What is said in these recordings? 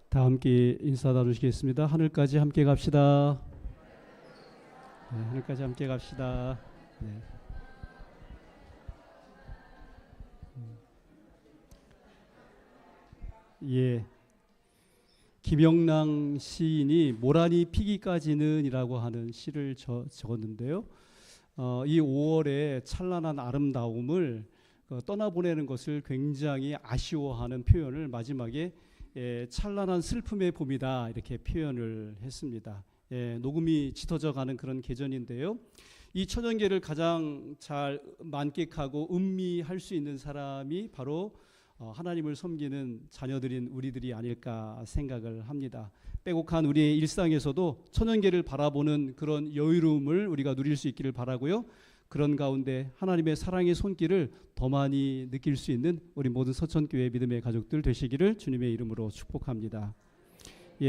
다 함께 인사 나누시겠습니다. 하늘까지 함께 갑시다. 네, 하늘까지 함께 갑시다. 네. 예, 김영랑 시인이 모란이 피기까지는이라고 하는 시를 적었는데요. 이 5월의 찬란한 아름다움을 떠나보내는 것을 굉장히 아쉬워하는 표현을 마지막에 찬란한 슬픔의 봄이다 이렇게 표현을 했습니다. 녹음이 짙어져 가는 그런 계절인데요. 이 천연계를 가장 잘 만끽하고 음미할 수 있는 사람이 바로 하나님을 섬기는 자녀들인 우리들이 아닐까 생각을 합니다. 빼곡한 우리의 일상에서도 천연계를 바라보는 그런 여유로움을 우리가 누릴 수 있기를 바라고요. 그런 가운데 하나님의 사랑의 손길을 더 많이 느낄 수 있는 우리 모든 서천교회 믿음의 가족들 되시기를 주님의 이름으로 축복합니다.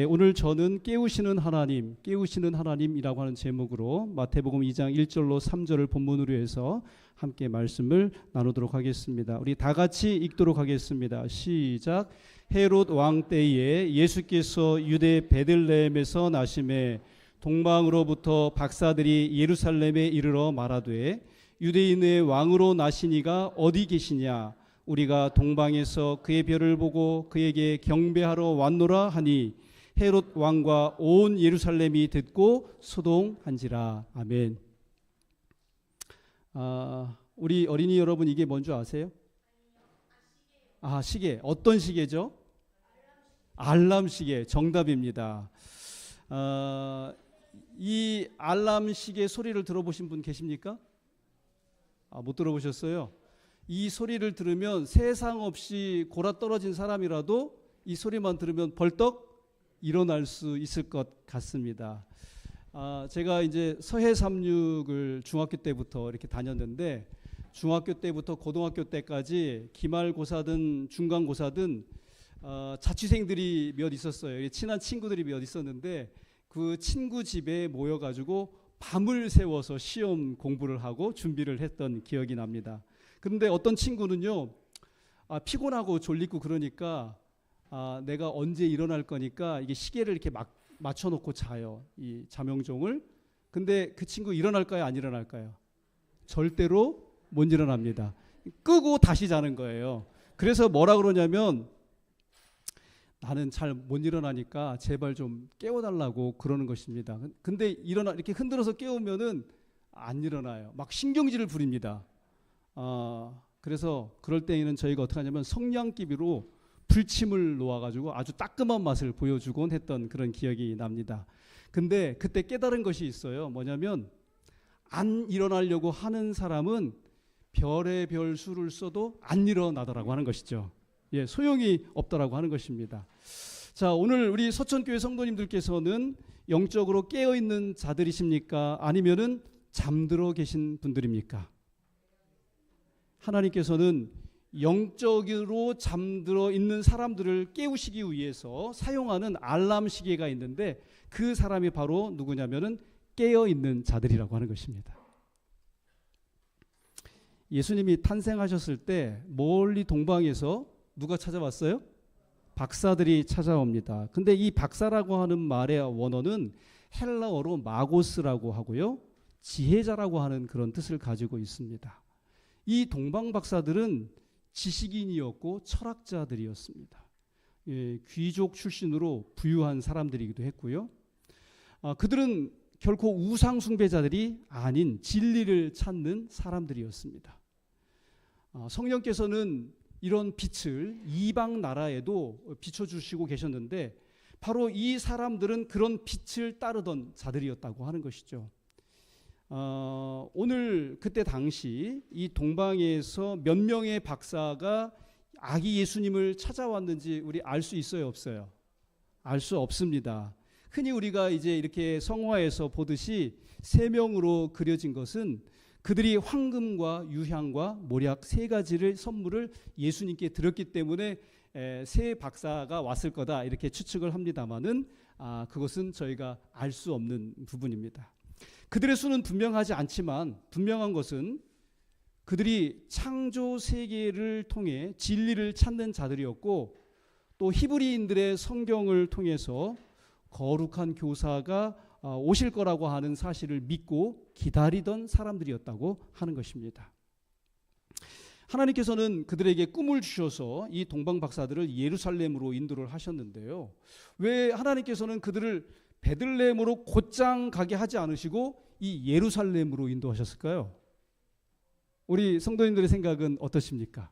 오늘 저는 깨우시는 하나님이라고 하는 제목으로 마태복음 2장 1절로 3절을 본문으로 해서 함께 말씀을 나누도록 하겠습니다. 우리 다 같이 읽도록 하겠습니다. 시작. 헤롯 왕 때에 예수께서 유대 베들레헴에서 나심에 동방으로부터 박사들이 예루살렘에 이르러 말하되 유대인의 왕으로 나시니가 어디 계시냐? 우리가 동방에서 그의 별을 보고 그에게 경배하러 왔노라 하니 헤롯 왕과 온 예루살렘이 듣고 소동한지라. 아멘. 우리 어린이 여러분, 이게 뭔지 아세요? 시계. 어떤 시계죠? 알람 시계. 정답입니다. 이 알람 시계 소리를 들어보신 분 계십니까? 못 들어보셨어요? 이 소리를 들으면 세상 없이 골아 떨어진 사람이라도 이 소리만 들으면 벌떡 일어날 수 있을 것 같습니다. 제가 이제 서해삼육을 중학교 때부터 이렇게 다녔는데, 중학교 때부터 고등학교 때까지 기말고사든 중간고사든 자취생들이 몇 있었어요. 친한 친구들이 몇 있었는데 그 친구 집에 모여가지고 밤을 새워서 시험 공부를 하고 준비를 했던 기억이 납니다. 그런데 어떤 친구는요, 피곤하고 졸리고 그러니까 내가 언제 일어날 거니까 이게 시계를 이렇게 막 맞춰놓고 자요. 이 자명종을. 근데 그 친구 일어날까요? 안 일어날까요? 절대로 못 일어납니다. 끄고 다시 자는 거예요. 그래서 뭐라 그러냐면, 나는 잘 못 일어나니까 제발 좀 깨워달라고 그러는 것입니다. 근데 이렇게 흔들어서 깨우면은 안 일어나요. 막 신경질을 부립니다. 그래서 그럴 때에는 저희가 어떻게 하냐면 성냥기비로 불침을 놓아가지고 아주 따끔한 맛을 보여주곤 했던 그런 기억이 납니다. 근데 그때 깨달은 것이 있어요. 뭐냐면, 안 일어나려고 하는 사람은 별의 별 수를 써도 안 일어나더라고 하는 것이죠. 소용이 없더라고 하는 것입니다. 자, 오늘 우리 서천교회 성도님들께서는 영적으로 깨어있는 자들이십니까? 아니면은 잠들어 계신 분들입니까? 하나님께서는 영적으로 잠들어 있는 사람들을 깨우시기 위해서 사용하는 알람 시계가 있는데, 그 사람이 바로 누구냐면은 깨어있는 자들이라고 하는 것입니다. 예수님이 탄생하셨을 때 멀리 동방에서 누가 찾아왔어요? 박사들이 찾아옵니다. 근데 이 박사라고 하는 말의 원어는 헬라어로 마고스라고 하고요, 지혜자라고 하는 그런 뜻을 가지고 있습니다. 이 동방 박사들은 지식인이었고 철학자들이었습니다. 귀족 출신으로 부유한 사람들이기도 했고요. 그들은 결코 우상 숭배자들이 아닌 진리를 찾는 사람들이었습니다. 성령께서는 이런 빛을 이방 나라에도 비춰주시고 계셨는데, 바로 이 사람들은 그런 빛을 따르던 자들이었다고 하는 것이죠. 오늘 그때 당시 이 동방에서 몇 명의 박사가 아기 예수님을 찾아왔는지 우리 알 수 있어요, 없어요? 알 수 없습니다. 흔히 우리가 이제 이렇게 성화에서 보듯이 3명으로 그려진 것은 그들이 황금과 유향과 모략 3가지를 선물을 예수님께 드렸기 때문에 3 박사가 왔을 거다 이렇게 추측을 합니다만은 그것은 저희가 알 수 없는 부분입니다. 그들의 수는 분명하지 않지만 분명한 것은 그들이 창조 세계를 통해 진리를 찾는 자들이었고, 또 히브리인들의 성경을 통해서 거룩한 교사가 오실 거라고 하는 사실을 믿고 기다리던 사람들이었다고 하는 것입니다. 하나님께서는 그들에게 꿈을 주셔서 이 동방 박사들을 예루살렘으로 인도를 하셨는데요. 왜 하나님께서는 그들을 베들레헴으로 곧장 가게 하지 않으시고 이 예루살렘으로 인도하셨을까요? 우리 성도님들의 생각은 어떠십니까?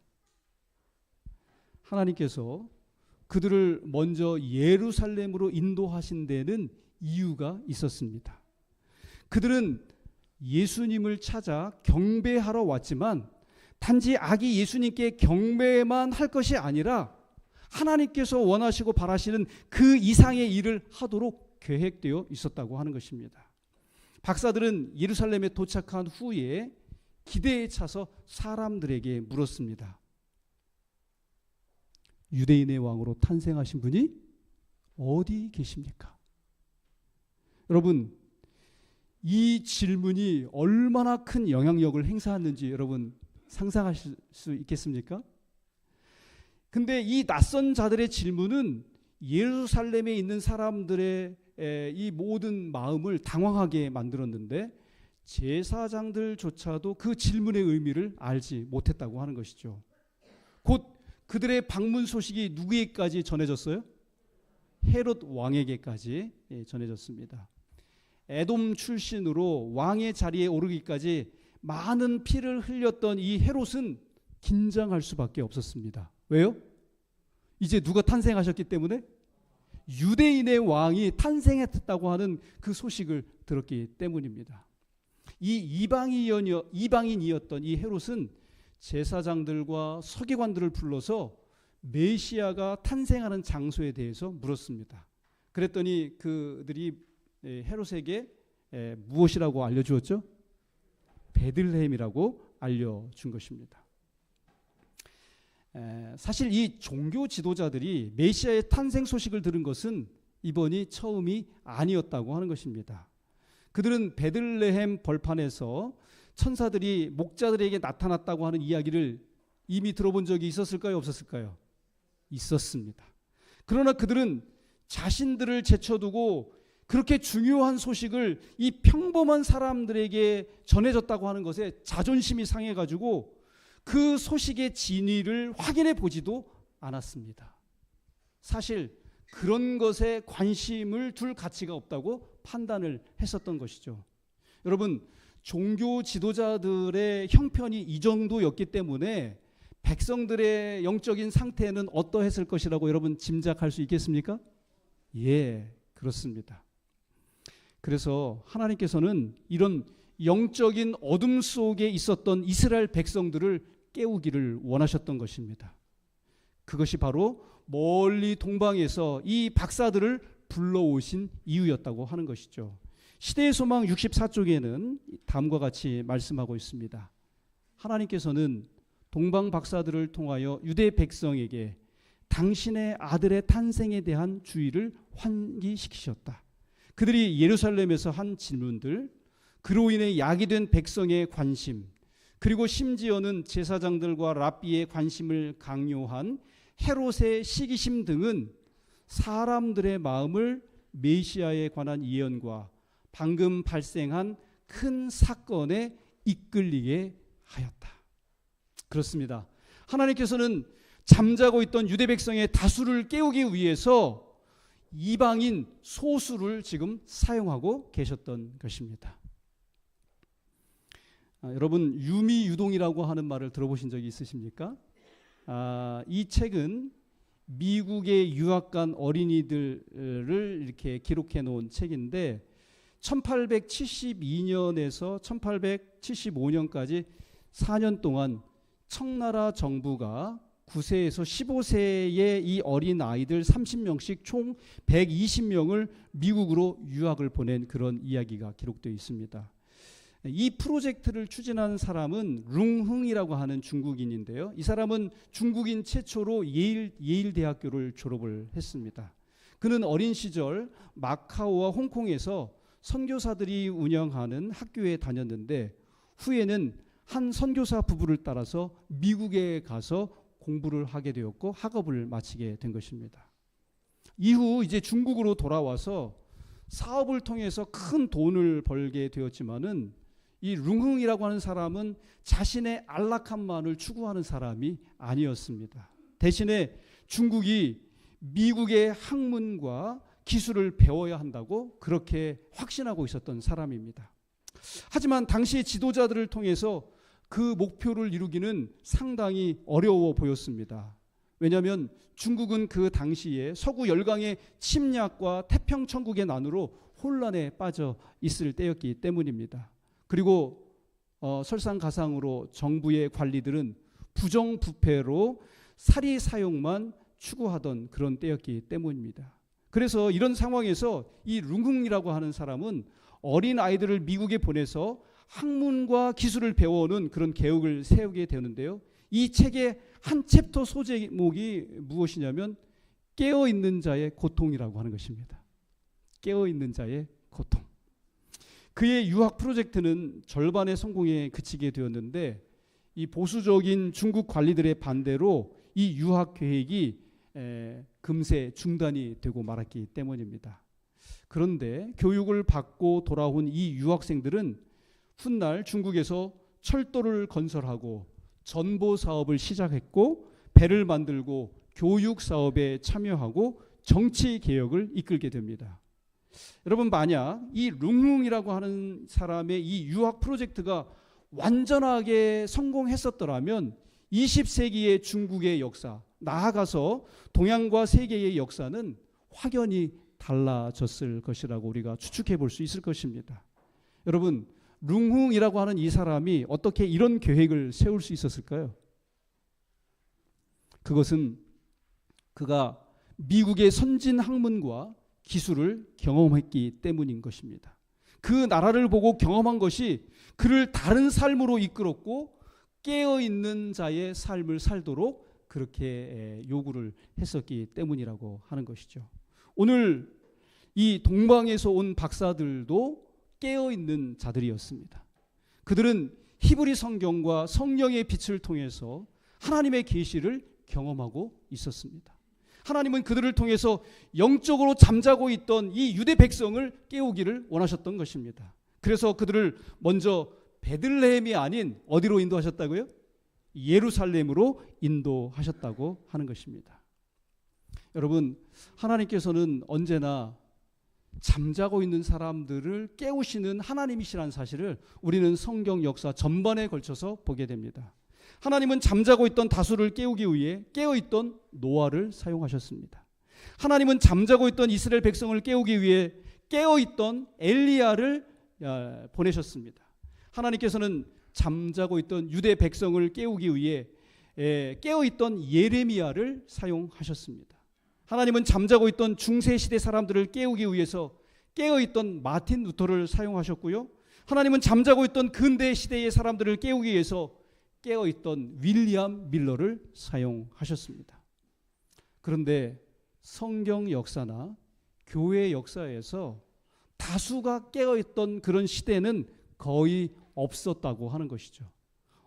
하나님께서 그들을 먼저 예루살렘으로 인도하신 데는 이유가 있었습니다. 그들은 예수님을 찾아 경배하러 왔지만 단지 아기 예수님께 경배만 할 것이 아니라 하나님께서 원하시고 바라시는 그 이상의 일을 하도록 계획되어 있었다고 하는 것입니다. 박사들은 예루살렘에 도착한 후에 기대에 차서 사람들에게 물었습니다. 유대인의 왕으로 탄생하신 분이 어디 계십니까? 여러분, 이 질문이 얼마나 큰 영향력을 행사했는지 여러분 상상하실 수 있겠습니까? 근데 이 낯선 자들의 질문은 예루살렘에 있는 사람들의 이 모든 마음을 당황하게 만들었는데 제사장들조차도 그 질문의 의미를 알지 못했다고 하는 것이죠. 곧 그들의 방문 소식이 누구에게까지 전해졌어요? 헤롯 왕에게까지 전해졌습니다. 에돔 출신으로 왕의 자리에 오르기까지 많은 피를 흘렸던 이 헤롯은 긴장할 수밖에 없었습니다. 왜요? 이제 누가 탄생하셨기 때문에 유대인의 왕이 탄생했다고 하는 그 소식을 들었기 때문입니다. 이 이방인이었던 이 헤롯은 제사장들과 서기관들을 불러서 메시아가 탄생하는 장소에 대해서 물었습니다. 그랬더니 그들이 헤롯에게 무엇이라고 알려주었죠? 베들레헴이라고 알려준 것입니다. 사실 이 종교 지도자들이 메시아의 탄생 소식을 들은 것은 이번이 처음이 아니었다고 하는 것입니다. 그들은 베들레헴 벌판에서 천사들이 목자들에게 나타났다고 하는 이야기를 이미 들어본 적이 있었을까요? 없었을까요? 있었습니다. 그러나 그들은 자신들을 제쳐두고 그렇게 중요한 소식을 이 평범한 사람들에게 전해졌다고 하는 것에 자존심이 상해가지고 그 소식의 진위를 확인해 보지도 않았습니다. 사실 그런 것에 관심을 둘 가치가 없다고 판단을 했었던 것이죠. 여러분, 종교 지도자들의 형편이 이 정도였기 때문에 백성들의 영적인 상태는 어떠했을 것이라고 여러분 짐작할 수 있겠습니까? 예, 그렇습니다. 그래서 하나님께서는 이런 영적인 어둠 속에 있었던 이스라엘 백성들을 깨우기를 원하셨던 것입니다. 그것이 바로 멀리 동방에서 이 박사들을 불러오신 이유였다고 하는 것이죠. 시대의 소망 64쪽에는 다음과 같이 말씀하고 있습니다. 하나님께서는 동방 박사들을 통하여 유대 백성에게 당신의 아들의 탄생에 대한 주의를 환기시키셨다. 그들이 예루살렘에서 한 질문들, 그로 인해 야기된 백성의 관심, 그리고 심지어는 제사장들과 랍비의 관심을 강요한 헤롯의 시기심 등은 사람들의 마음을 메시아에 관한 예언과 방금 발생한 큰 사건에 이끌리게 하였다. 그렇습니다. 하나님께서는 잠자고 있던 유대 백성의 다수를 깨우기 위해서 이방인 소수를 지금 사용하고 계셨던 것입니다. 여러분, 유미유동이라고 하는 말을 들어보신 적이 있으십니까? 이 책은 미국의 유학 간 어린이들을 이렇게 기록해 놓은 책인데 1872년에서 1875년까지 4년 동안 청나라 정부가 9세에서 15세의 이 어린 아이들 30명씩 총 120명을 미국으로 유학을 보낸 그런 이야기가 기록되어 있습니다. 이 프로젝트를 추진하는 사람은 룽흥이라고 하는 중국인인데요. 이 사람은 중국인 최초로 예일 대학교를 졸업을 했습니다. 그는 어린 시절 마카오와 홍콩에서 선교사들이 운영하는 학교에 다녔는데 후에는 한 선교사 부부를 따라서 미국에 가서 공부를 하게 되었고 학업을 마치게 된 것입니다. 이후 이제 중국으로 돌아와서 사업을 통해서 큰 돈을 벌게 되었지만은 이 룽흥이라고 하는 사람은 자신의 안락함만을 추구하는 사람이 아니었습니다. 대신에 중국이 미국의 학문과 기술을 배워야 한다고 그렇게 확신하고 있었던 사람입니다. 하지만 당시의 지도자들을 통해서 그 목표를 이루기는 상당히 어려워 보였습니다. 왜냐하면 중국은 그 당시에 서구 열강의 침략과 태평천국의 난으로 혼란에 빠져 있을 때였기 때문입니다. 그리고 설상가상으로 정부의 관리들은 부정부패로 사리 사욕만 추구하던 그런 때였기 때문입니다. 그래서 이런 상황에서 이 룽흥이라고 하는 사람은 어린 아이들을 미국에 보내서 학문과 기술을 배워오는 그런 계획을 세우게 되는데요. 이 책의 한 챕터 소제목이 무엇이냐면 깨어있는 자의 고통이라고 하는 것입니다. 깨어있는 자의 고통. 그의 유학 프로젝트는 절반의 성공에 그치게 되었는데 이 보수적인 중국 관리들의 반대로 이 유학 계획이 금세 중단이 되고 말았기 때문입니다. 그런데 교육을 받고 돌아온 이 유학생들은 훗날 중국에서 철도를 건설하고 전보 사업을 시작했고 배를 만들고 교육 사업에 참여하고 정치 개혁을 이끌게 됩니다. 여러분, 만약 이 룽흥이라고 하는 사람의 이 유학 프로젝트가 완전하게 성공했었더라면 20세기의 중국의 역사, 나아가서 동양과 세계의 역사는 확연히 달라졌을 것이라고 우리가 추측해 볼 수 있을 것입니다. 여러분, 룽흥이라고 하는 이 사람이 어떻게 이런 계획을 세울 수 있었을까요? 그것은 그가 미국의 선진 학문과 기술을 경험했기 때문인 것입니다. 그 나라를 보고 경험한 것이 그를 다른 삶으로 이끌었고 깨어있는 자의 삶을 살도록 그렇게 요구를 했었기 때문이라고 하는 것이죠. 오늘 이 동방에서 온 박사들도 깨어있는 자들이었습니다. 그들은 히브리 성경과 성령의 빛을 통해서 하나님의 계시를 경험하고 있었습니다. 하나님은 그들을 통해서 영적으로 잠자고 있던 이 유대 백성을 깨우기를 원하셨던 것입니다. 그래서 그들을 먼저 베들레헴이 아닌 어디로 인도하셨다고요? 예루살렘으로 인도하셨다고 하는 것입니다. 여러분, 하나님께서는 언제나 잠자고 있는 사람들을 깨우시는 하나님이시라는 사실을 우리는 성경 역사 전반에 걸쳐서 보게 됩니다. 하나님은 잠자고 있던 다수를 깨우기 위해 깨어있던 노아를 사용하셨습니다. 하나님은 잠자고 있던 이스라엘 백성을 깨우기 위해 깨어있던 엘리야를 보내셨습니다. 하나님께서는 잠자고 있던 유대 백성을 깨우기 위해 깨어있던 예레미야를 사용하셨습니다. 하나님은 잠자고 있던 중세시대 사람들을 깨우기 위해서 깨어있던 마틴 루터를 사용하셨고요. 하나님은 잠자고 있던 근대 시대의 사람들을 깨우기 위해서 깨어있던 윌리엄 밀러를 사용하셨습니다. 그런데 성경 역사나 교회 역사에서 다수가 깨어있던 그런 시대는 거의 없었다고 하는 것이죠.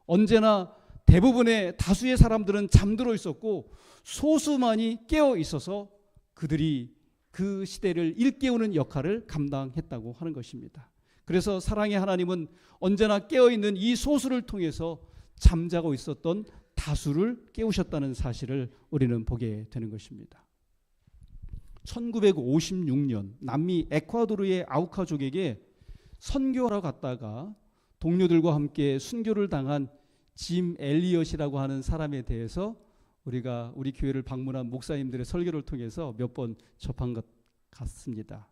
언제나 대부분의 다수의 사람들은 잠들어 있었고 소수만이 깨어 있어서 그들이 그 시대를 일깨우는 역할을 감당했다고 하는 것입니다. 그래서 사랑의 하나님은 언제나 깨어있는 이 소수를 통해서 잠자고 있었던 다수를 깨우셨다는 사실을 우리는 보게 되는 것입니다. 1956년 남미 에콰도르의 아우카족에게 선교하러 갔다가 동료들과 함께 순교를 당한 짐 엘리엇이라고 하는 사람에 대해서 우리가 우리 교회를 방문한 목사님들의 설교를 통해서 몇 번 접한 것 같습니다.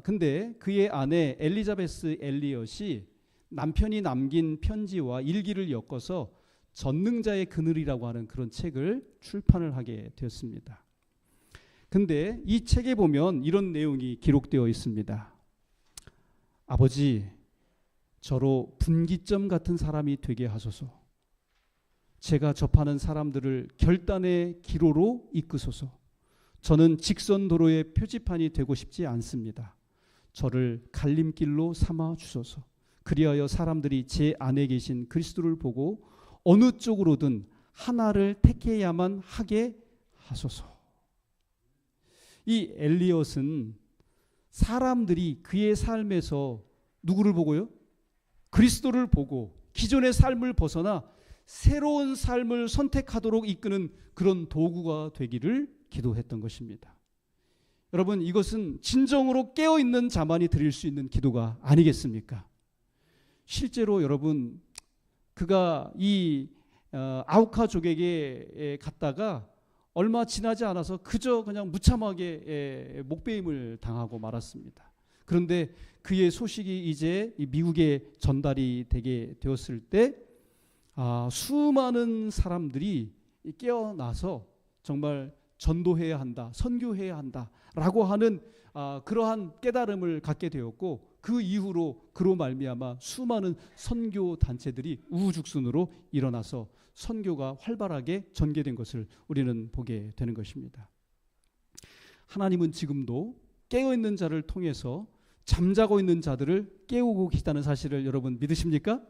근데 그의 아내 엘리자베스 엘리엇이 남편이 남긴 편지와 일기를 엮어서 전능자의 그늘이라고 하는 그런 책을 출판을 하게 되었습니다. 근데 이 책에 보면 이런 내용이 기록되어 있습니다. 아버지, 저로 분기점 같은 사람이 되게 하소서. 제가 접하는 사람들을 결단의 기로로 이끄소서. 저는 직선 도로의 표지판이 되고 싶지 않습니다. 저를 갈림길로 삼아 주소서. 그리하여 사람들이 제 안에 계신 그리스도를 보고 어느 쪽으로든 하나를 택해야만 하게 하소서. 이 엘리엇은 사람들이 그의 삶에서 누구를 보고요? 그리스도를 보고 기존의 삶을 벗어나 새로운 삶을 선택하도록 이끄는 그런 도구가 되기를 기도했던 것입니다. 여러분, 이것은 진정으로 깨어있는 자만이 드릴 수 있는 기도가 아니겠습니까? 실제로 여러분, 그가 이 아우카족에게 갔다가 얼마 지나지 않아서 그저 그냥 무참하게 목배임을 당하고 말았습니다. 그런데 그의 소식이 이제 미국에 전달이 되게 되었을 때 수많은 사람들이 깨어나서 정말 전도해야 한다, 선교해야 한다라고 하는 그러한 깨달음을 갖게 되었고, 그 이후로 그로 말미암아 수많은 선교 단체들이 우후죽순으로 일어나서 선교가 활발하게 전개된 것을 우리는 보게 되는 것입니다. 하나님은 지금도 깨어있는 자를 통해서 잠자고 있는 자들을 깨우고 계시다는 사실을 여러분 믿으십니까?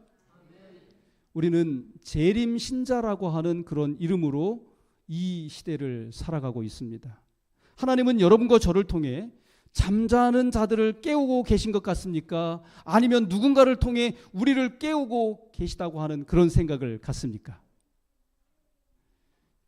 우리는 재림 신자라고 하는 그런 이름으로 이 시대를 살아가고 있습니다. 하나님은 여러분과 저를 통해 잠자는 자들을 깨우고 계신 것 같습니까? 아니면 누군가를 통해 우리를 깨우고 계시다고 하는 그런 생각을 갖습니까?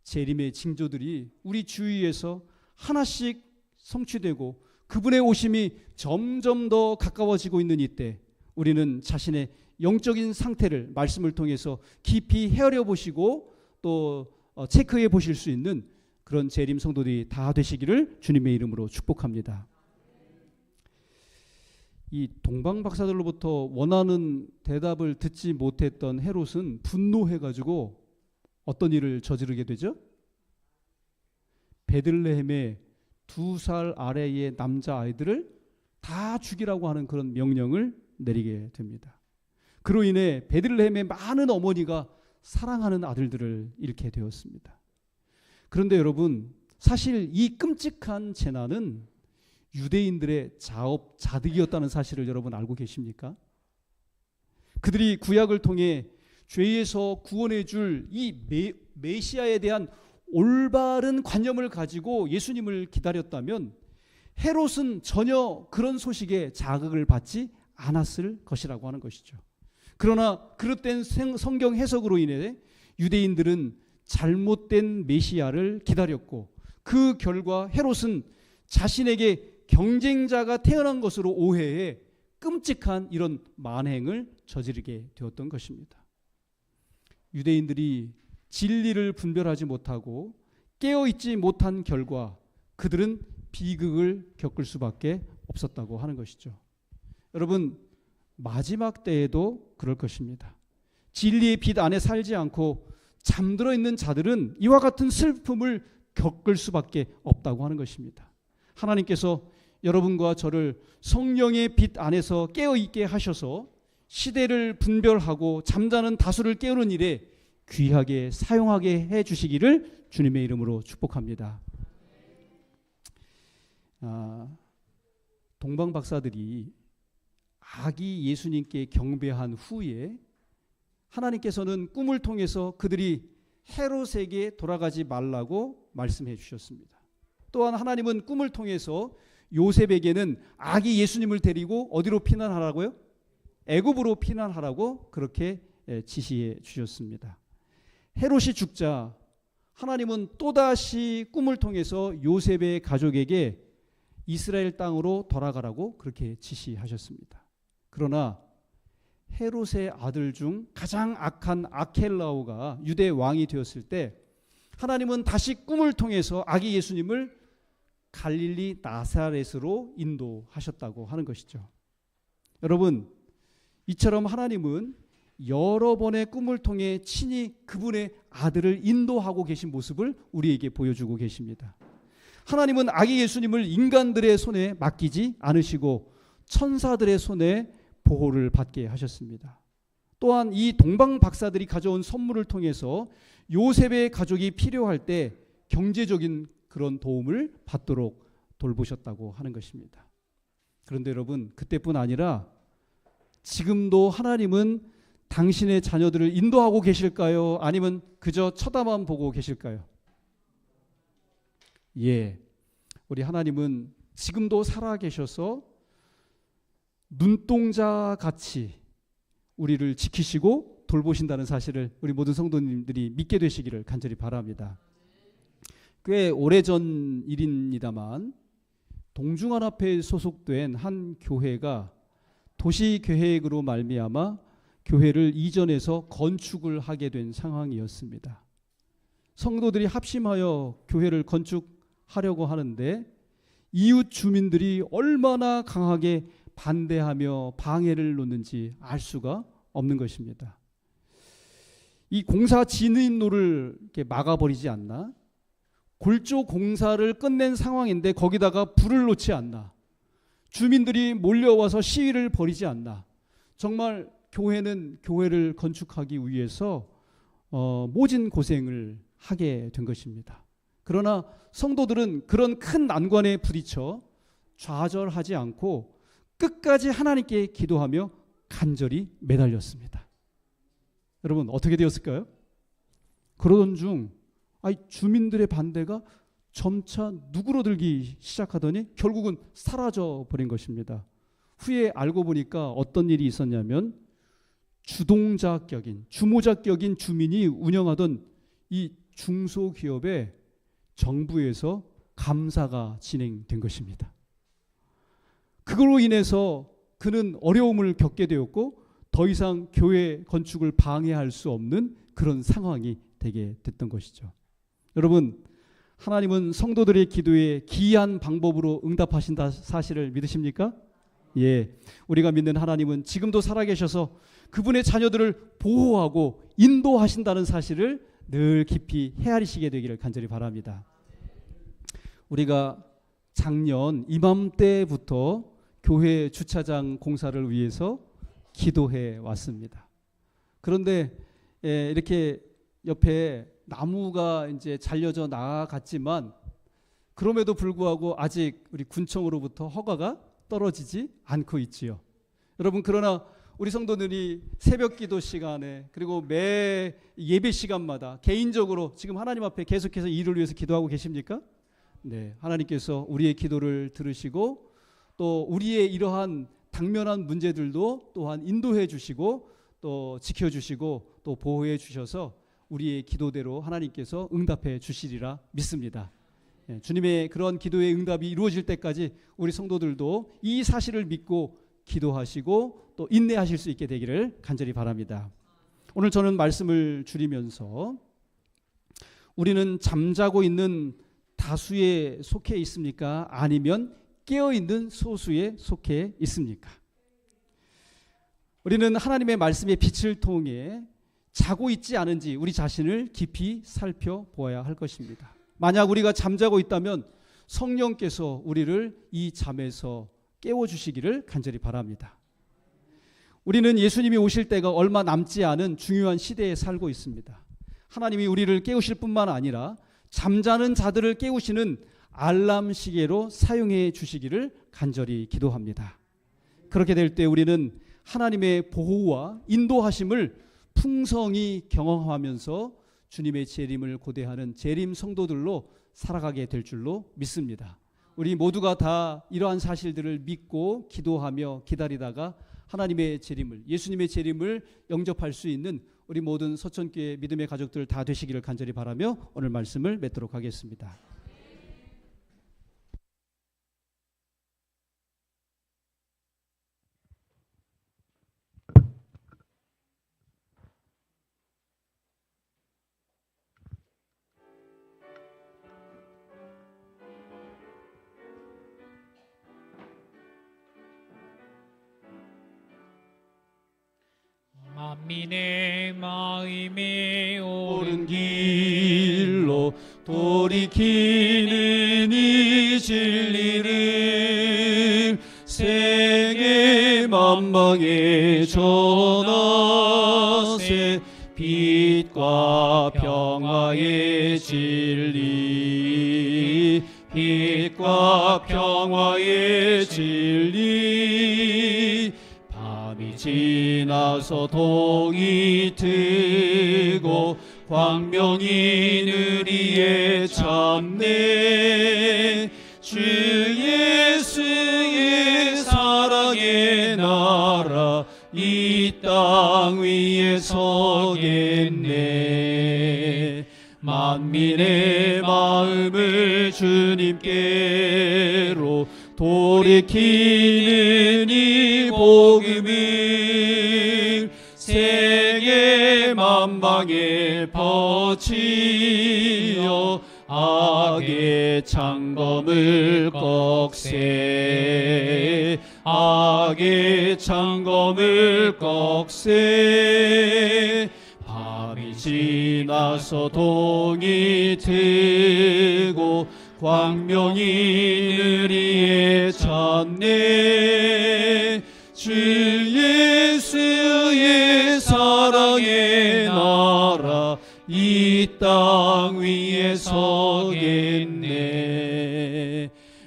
재림의 징조들이 우리 주위에서 하나씩 성취되고 그분의 오심이 점점 더 가까워지고 있는 이때, 우리는 자신의 영적인 상태를 말씀을 통해서 깊이 헤아려 보시고 또 체크해 보실 수 있는 그런 재림 성도들이 다 되시기를 주님의 이름으로 축복합니다. 이 동방 박사들로부터 원하는 대답을 듣지 못했던 헤롯은 분노해가지고 어떤 일을 저지르게 되죠? 베들레헴의 2살 아래의 남자아이들을 다 죽이라고 하는 그런 명령을 내리게 됩니다. 그로 인해 베들레헴의 많은 어머니가 사랑하는 아들들을 잃게 되었습니다. 그런데 여러분, 사실 이 끔찍한 재난은 유대인들의 자업자득이었다는 사실을 여러분 알고 계십니까? 그들이 구약을 통해 죄에서 구원해 줄 이 메시아에 대한 올바른 관념을 가지고 예수님을 기다렸다면 헤롯은 전혀 그런 소식에 자극을 받지 않았을 것이라고 하는 것이죠. 그러나 그릇된 성경 해석으로 인해 유대인들은 잘못된 메시아를 기다렸고, 그 결과 헤롯은 자신에게 경쟁자가 태어난 것으로 오해해 끔찍한 이런 만행을 저지르게 되었던 것입니다. 유대인들이 진리를 분별하지 못하고 깨어있지 못한 결과 그들은 비극을 겪을 수밖에 없었다고 하는 것이죠. 여러분, 마지막 때에도 그럴 것입니다. 진리의 빛 안에 살지 않고 잠들어 있는 자들은 이와 같은 슬픔을 겪을 수밖에 없다고 하는 것입니다. 하나님께서 여러분과 저를 성령의 빛 안에서 깨어있게 하셔서 시대를 분별하고 잠자는 다수를 깨우는 일에 귀하게 사용하게 해주시기를 주님의 이름으로 축복합니다. 동방 박사들이 아기 예수님께 경배한 후에 하나님께서는 꿈을 통해서 그들이 헤롯에게 돌아가지 말라고 말씀해 주셨습니다. 또한 하나님은 꿈을 통해서 요셉에게는 아기 예수님을 데리고 어디로 피난하라고요? 애굽으로 피난하라고 그렇게 지시해 주셨습니다. 헤롯이 죽자 하나님은 또다시 꿈을 통해서 요셉의 가족에게 이스라엘 땅으로 돌아가라고 그렇게 지시하셨습니다. 그러나 헤롯의 아들 중 가장 악한 아켈라오가 유대 왕이 되었을 때 하나님은 다시 꿈을 통해서 아기 예수님을 갈릴리 나사렛으로 인도하셨다고 하는 것이죠. 여러분, 이처럼 하나님은 여러 번의 꿈을 통해 친히 그분의 아들을 인도하고 계신 모습을 우리에게 보여주고 계십니다. 하나님은 아기 예수님을 인간들의 손에 맡기지 않으시고 천사들의 손에 보호를 받게 하셨습니다. 또한 이 동방 박사들이 가져온 선물을 통해서 요셉의 가족이 필요할 때 경제적인 그런 도움을 받도록 돌보셨다고 하는 것입니다. 그런데 여러분, 그때뿐 아니라 지금도 하나님은 당신의 자녀들을 인도하고 계실까요? 아니면 그저 쳐다만 보고 계실까요? 예, 우리 하나님은 지금도 살아계셔서 눈동자 같이 우리를 지키시고 돌보신다는 사실을 우리 모든 성도님들이 믿게 되시기를 간절히 바랍니다. 꽤 오래전 일입니다만 동중환합회에 소속된 한 교회가 도시계획으로 말미암아 교회를 이전해서 건축을 하게 된 상황이었습니다. 성도들이 합심하여 교회를 건축하려고 하는데 이웃 주민들이 얼마나 강하게 반대하며 방해를 놓는지 알 수가 없는 것입니다. 이 공사 진입로를 이렇게 막아버리지 않나? 골조 공사를 끝낸 상황인데 거기다가 불을 놓지 않나? 주민들이 몰려와서 시위를 벌이지 않나? 정말 교회는 교회를 건축하기 위해서 모진 고생을 하게 된 것입니다. 그러나 성도들은 그런 큰 난관에 부딪혀 좌절하지 않고 끝까지 하나님께 기도하며 간절히 매달렸습니다. 여러분 어떻게 되었을까요? 그러던 중 주민들의 반대가 점차 누그러들기 시작하더니 결국은 사라져 버린 것입니다. 후에 알고 보니까 어떤 일이 있었냐면 주모자격인 주민이 운영하던 이 중소기업에 정부에서 감사가 진행된 것입니다. 그걸로 인해서 그는 어려움을 겪게 되었고 더 이상 교회 건축을 방해할 수 없는 그런 상황이 되게 됐던 것이죠. 여러분, 하나님은 성도들의 기도에 기이한 방법으로 응답하신다 사실을 믿으십니까? 예, 우리가 믿는 하나님은 지금도 살아계셔서 그분의 자녀들을 보호하고 인도하신다는 사실을 늘 깊이 헤아리시게 되기를 간절히 바랍니다. 우리가 작년 이맘때부터 교회 주차장 공사를 위해서 기도해 왔습니다. 그런데 이렇게 옆에 나무가 이제 잘려져 나갔지만 그럼에도 불구하고 아직 우리 군청으로부터 허가가 떨어지지 않고 있지요. 여러분, 그러나 우리 성도들이 새벽 기도 시간에 그리고 매 예배 시간마다 개인적으로 지금 하나님 앞에 계속해서 이를 위해서 기도하고 계십니까? 네, 하나님께서 우리의 기도를 들으시고 또 우리의 이러한 당면한 문제들도 또한 인도해 주시고 또 지켜주시고 또 보호해 주셔서 우리의 기도대로 하나님께서 응답해 주시리라 믿습니다. 주님의 그런 기도의 응답이 이루어질 때까지 우리 성도들도 이 사실을 믿고 기도하시고 또 인내하실 수 있게 되기를 간절히 바랍니다. 오늘 저는 말씀을 줄이면서 우리는 잠자고 있는 다수에 속해 있습니까? 아니면 깨어있는 소수에 속해 있습니까? 우리는 하나님의 말씀의 빛을 통해 자고 있지 않은지 우리 자신을 깊이 살펴보아야 할 것입니다. 만약 우리가 잠자고 있다면 성령께서 우리를 이 잠에서 깨워주시기를 간절히 바랍니다. 우리는 예수님이 오실 때가 얼마 남지 않은 중요한 시대에 살고 있습니다. 하나님이 우리를 깨우실 뿐만 아니라 잠자는 자들을 깨우시는 알람 시계로 사용해 주시기를 간절히 기도합니다. 그렇게 될 때 우리는 하나님의 보호와 인도하심을 풍성히 경험하면서 주님의 재림을 고대하는 재림 성도들로 살아가게 될 줄로 믿습니다. 우리 모두가 다 이러한 사실들을 믿고 기도하며 기다리다가 하나님의 재림을, 예수님의 재림을 영접할 수 있는 우리 모든 서천교회 믿음의 가족들 다 되시기를 간절히 바라며 오늘 말씀을 맺도록 하겠습니다. 만민의 마음이 옳은 길로 돌이키는 이 진리를 생애 만방에 전하세. 빛과 평화의 진리, 빛과 평화의 진리, 밤이 지나서 동이 트고 광명이 느리에 참네. 주 예수의 사랑의 나라 이 땅 위에 서겠네. 만민의 마음을 주님께로 돌이키는 이 복음을 세계 만방에 퍼지어 악의 창검을 꺽세. 악의 창검을 꺽세. 밤이 지나서 동이 트고 광명이 느리에 찼네. 주 예수의 사랑의 나라 이 땅 위에 서겠네.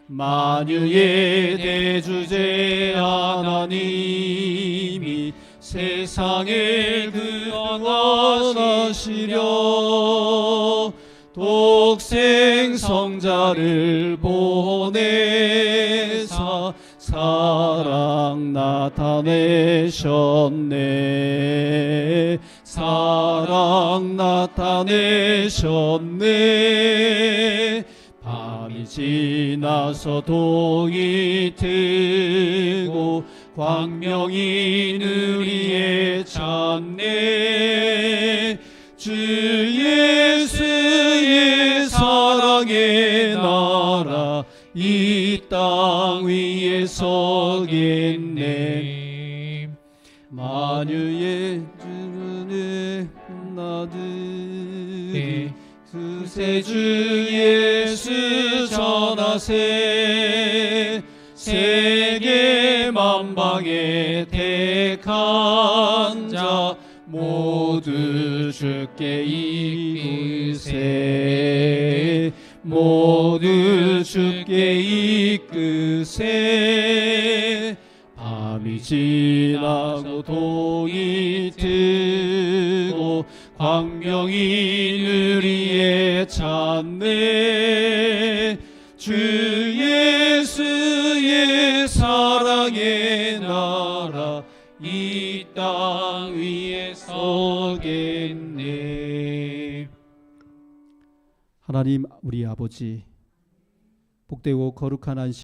만유의 대주제 하나님이 세상을 구원하시려 독생 성자를 보내사 사랑 나타내셨네. 사랑 나타내셨네. 밤이 지나서 동이 트고 광명이 느리에 찼네. 주 예수의 사랑의 나라 이 땅 위에 서겠네. 만유의 주문의 나들이 구세주 예수 전하세. 세계 만방에 택한 자 모두 주께 이끄세. 모두 주께 이끄세. 밤이 지나고 동이 트고 광명이 느리에 찼네. 주 예수의 사랑의 나라 이 땅 위에 서겠네. 하나님 우리 아버지, 복되고 거룩한 안식